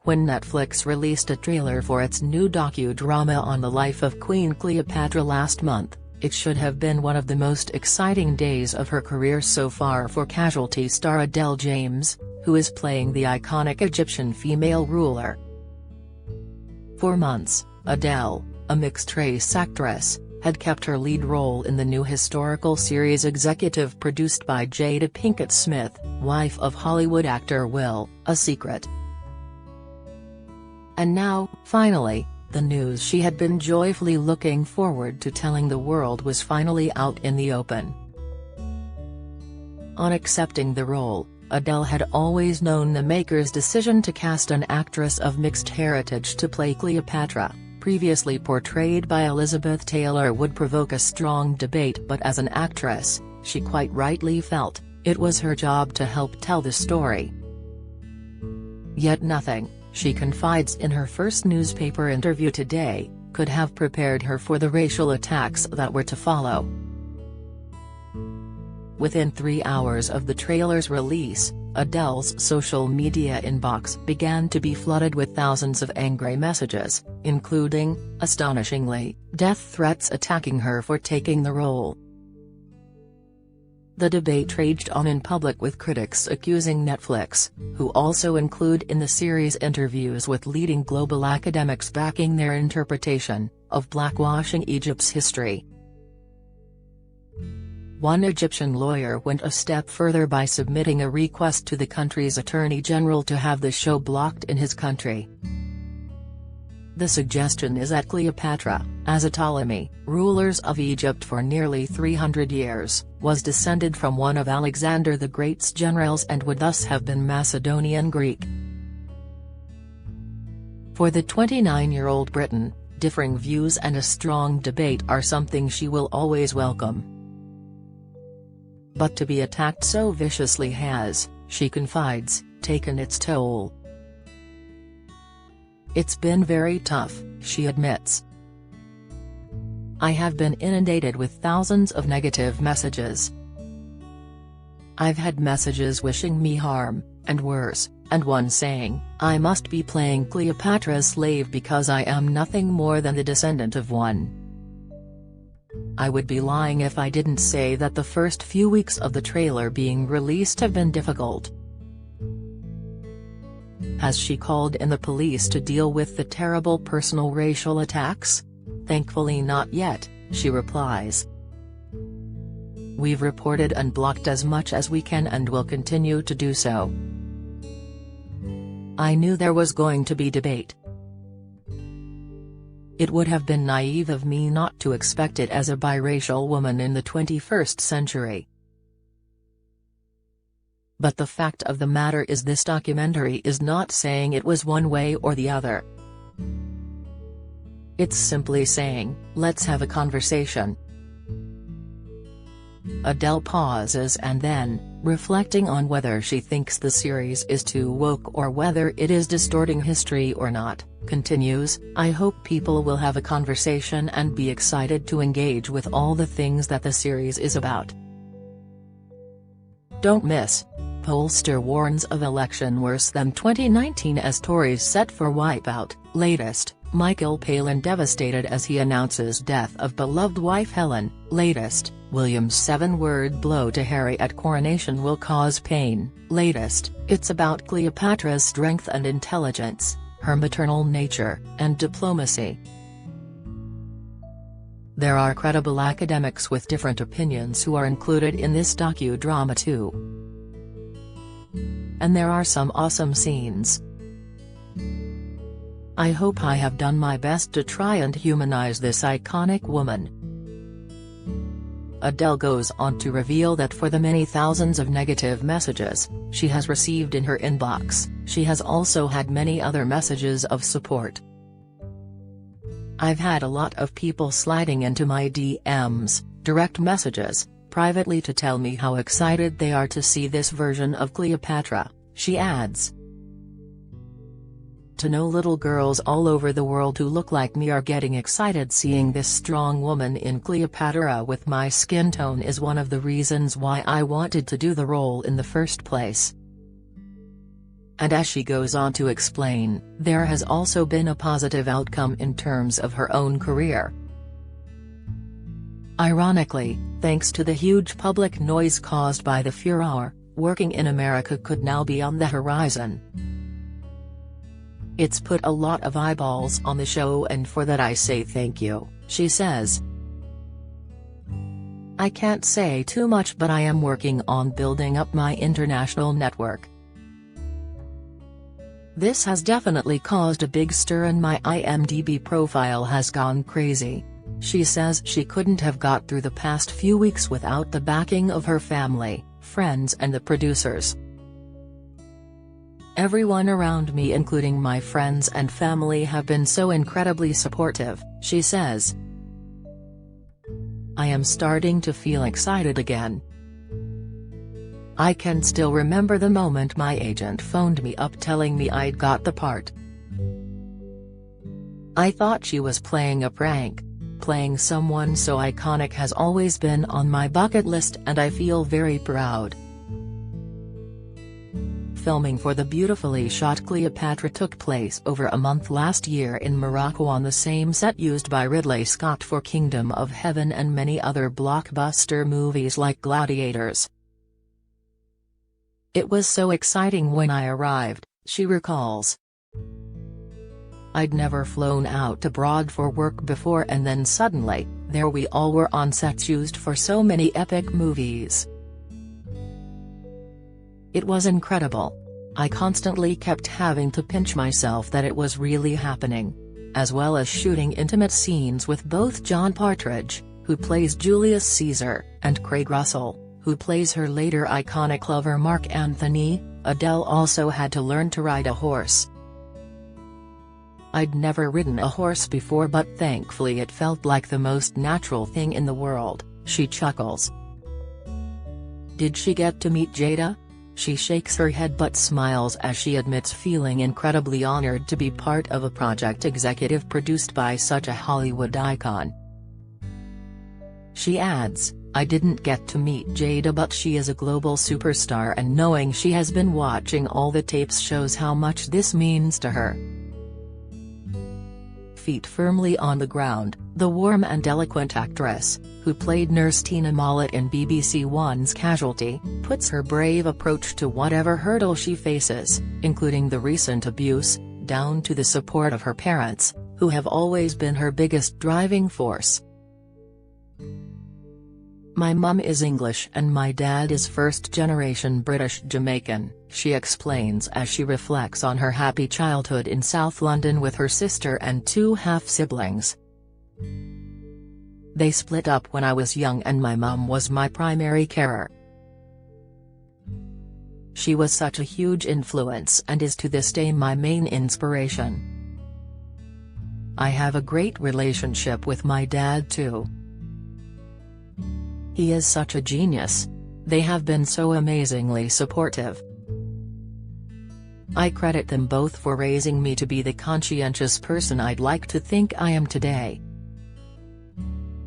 when Netflix released a trailer for its new docudrama on the life of Queen Cleopatra last month. It should have been one of the most exciting days of her career so far for Casualty star Adele James, who is playing the iconic Egyptian female ruler. For months, Adele, a mixed-race actress, had kept her lead role in the new historical series executive produced by Jada Pinkett Smith, wife of Hollywood actor Will, a secret. And now, finally, the news she had been joyfully looking forward to telling the world was finally out in the open. On accepting the role, Adele had always known the makers' decision to cast an actress of mixed heritage to play Cleopatra, previously portrayed by Elizabeth Taylor, would provoke a strong debate, but as an actress, she quite rightly felt it was her job to help tell the story. Yet nothing, she confides in her first newspaper interview today, could have prepared her for the racial attacks that were to follow. Within 3 hours of the trailer's release, Adele's social media inbox began to be flooded with thousands of angry messages, including, astonishingly, death threats attacking her for taking the role. The debate raged on in public, with critics accusing Netflix, who also include in the series interviews with leading global academics backing their interpretation, of blackwashing Egypt's history. One Egyptian lawyer went a step further by submitting a request to the country's attorney general to have the show blocked in his country. The suggestion is that Cleopatra, as a Ptolemy, rulers of Egypt for nearly 300 years, was descended from one of Alexander the Great's generals and would thus have been Macedonian Greek. For the 29-year-old Briton, differing views and a strong debate are something she will always welcome. But to be attacked so viciously has, she confides, taken its toll. It's been very tough, she admits. I have been inundated with thousands of negative messages. I've had messages wishing me harm, and worse, and one saying, I must be playing Cleopatra's slave because I am nothing more than the descendant of one. I would be lying if I didn't say that the first few weeks of the trailer being released have been difficult. Has she called in the police to deal with the terrible personal racial attacks? Thankfully not yet, she replies. We've reported and blocked as much as we can and will continue to do so. I knew there was going to be debate. It would have been naive of me not to expect it as a biracial woman in the 21st century. But the fact of the matter is this documentary is not saying it was one way or the other. It's simply saying, let's have a conversation. Adele pauses and then, reflecting on whether she thinks the series is too woke or whether it is distorting history or not, continues, I hope people will have a conversation and be excited to engage with all the things that the series is about. Don't miss. Pollster warns of election worse than 2019 as Tories set for wipeout. Latest, Michael Palin devastated as he announces death of beloved wife Helen. Latest, William's 7-word blow to Harry at coronation will cause pain. Latest, it's about Cleopatra's strength and intelligence, her maternal nature, and diplomacy. There are credible academics with different opinions who are included in this docudrama too. And there are some awesome scenes. I hope I have done my best to try and humanize this iconic woman. Adele goes on to reveal that for the many thousands of negative messages she has received in her inbox, she has also had many other messages of support. I've had a lot of people sliding into my DMs, direct messages, privately to tell me how excited they are to see this version of Cleopatra, she adds. To know little girls all over the world who look like me are getting excited seeing this strong woman in Cleopatra with my skin tone is one of the reasons why I wanted to do the role in the first place. And as she goes on to explain, there has also been a positive outcome in terms of her own career. Ironically, thanks to the huge public noise caused by the furor, working in America could now be on the horizon. It's put a lot of eyeballs on the show, and for that I say thank you, she says. I can't say too much, but I am working on building up my international network. This has definitely caused a big stir and my IMDb profile has gone crazy. She says she couldn't have got through the past few weeks without the backing of her family, friends and the producers. Everyone around me, including my friends and family, have been so incredibly supportive, she says. I am starting to feel excited again. I can still remember the moment my agent phoned me up telling me I'd got the part. I thought she was playing a prank. Playing someone so iconic has always been on my bucket list, and I feel very proud. Filming for the beautifully shot Cleopatra took place over a month last year in Morocco on the same set used by Ridley Scott for Kingdom of Heaven and many other blockbuster movies like Gladiators. It was so exciting when I arrived, she recalls. I'd never flown out abroad for work before, and then suddenly, there we all were on sets used for so many epic movies. It was incredible. I constantly kept having to pinch myself that it was really happening. As well as shooting intimate scenes with both John Partridge, who plays Julius Caesar, and Craig Russell, who plays her later iconic lover Mark Anthony. Adele also had to learn to ride a horse. I'd never ridden a horse before, but thankfully it felt like the most natural thing in the world, she chuckles. Did she get to meet Jada? She shakes her head but smiles as she admits feeling incredibly honored to be part of a project executive produced by such a Hollywood icon. She adds, I didn't get to meet Jada, but she is a global superstar, and knowing she has been watching all the tapes shows how much this means to her. Feet firmly on the ground, the warm and eloquent actress, who played Nurse Tina Mollett in BBC One's Casualty, puts her brave approach to whatever hurdle she faces, including the recent abuse, down to the support of her parents, who have always been her biggest driving force. My mum is English and my dad is first-generation British Jamaican, she explains as she reflects on her happy childhood in South London with her sister and two half-siblings. They split up when I was young and my mum was my primary carer. She was such a huge influence and is to this day my main inspiration. I have a great relationship with my dad too. He is such a genius. They have been so amazingly supportive. I credit them both for raising me to be the conscientious person I'd like to think I am today.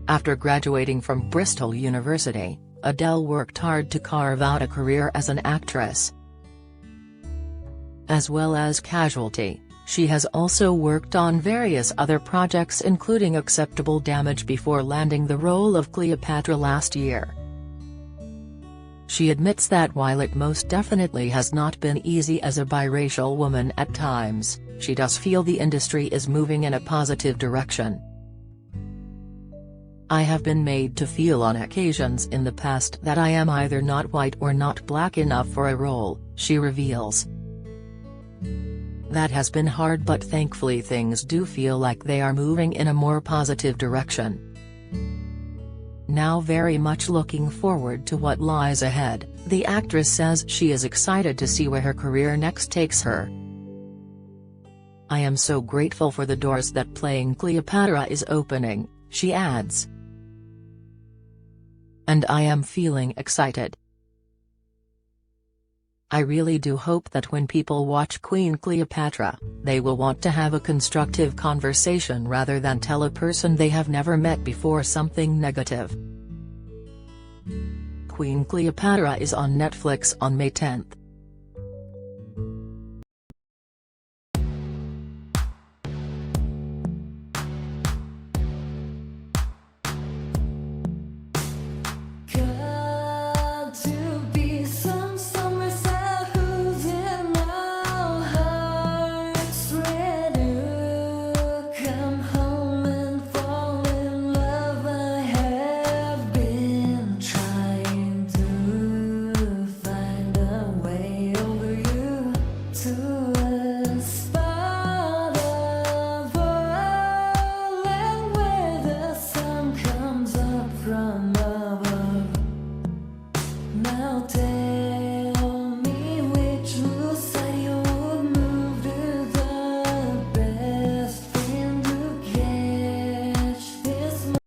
After graduating from Bristol University, Adele worked hard to carve out a career as an actress. As well as Casualty, she has also worked on various other projects including Acceptable Damage before landing the role of Cleopatra last year. She admits that while it most definitely has not been easy as a biracial woman at times, she does feel the industry is moving in a positive direction. I have been made to feel on occasions in the past that I am either not white or not black enough for a role, she reveals. That has been hard, but thankfully things do feel like they are moving in a more positive direction. Now very much looking forward to what lies ahead, the actress says she is excited to see where her career next takes her. I am so grateful for the doors that playing Cleopatra is opening, she adds. And I am feeling excited. I really do hope that when people watch Queen Cleopatra, they will want to have a constructive conversation rather than tell a person they have never met before something negative. Queen Cleopatra is on Netflix on May 10.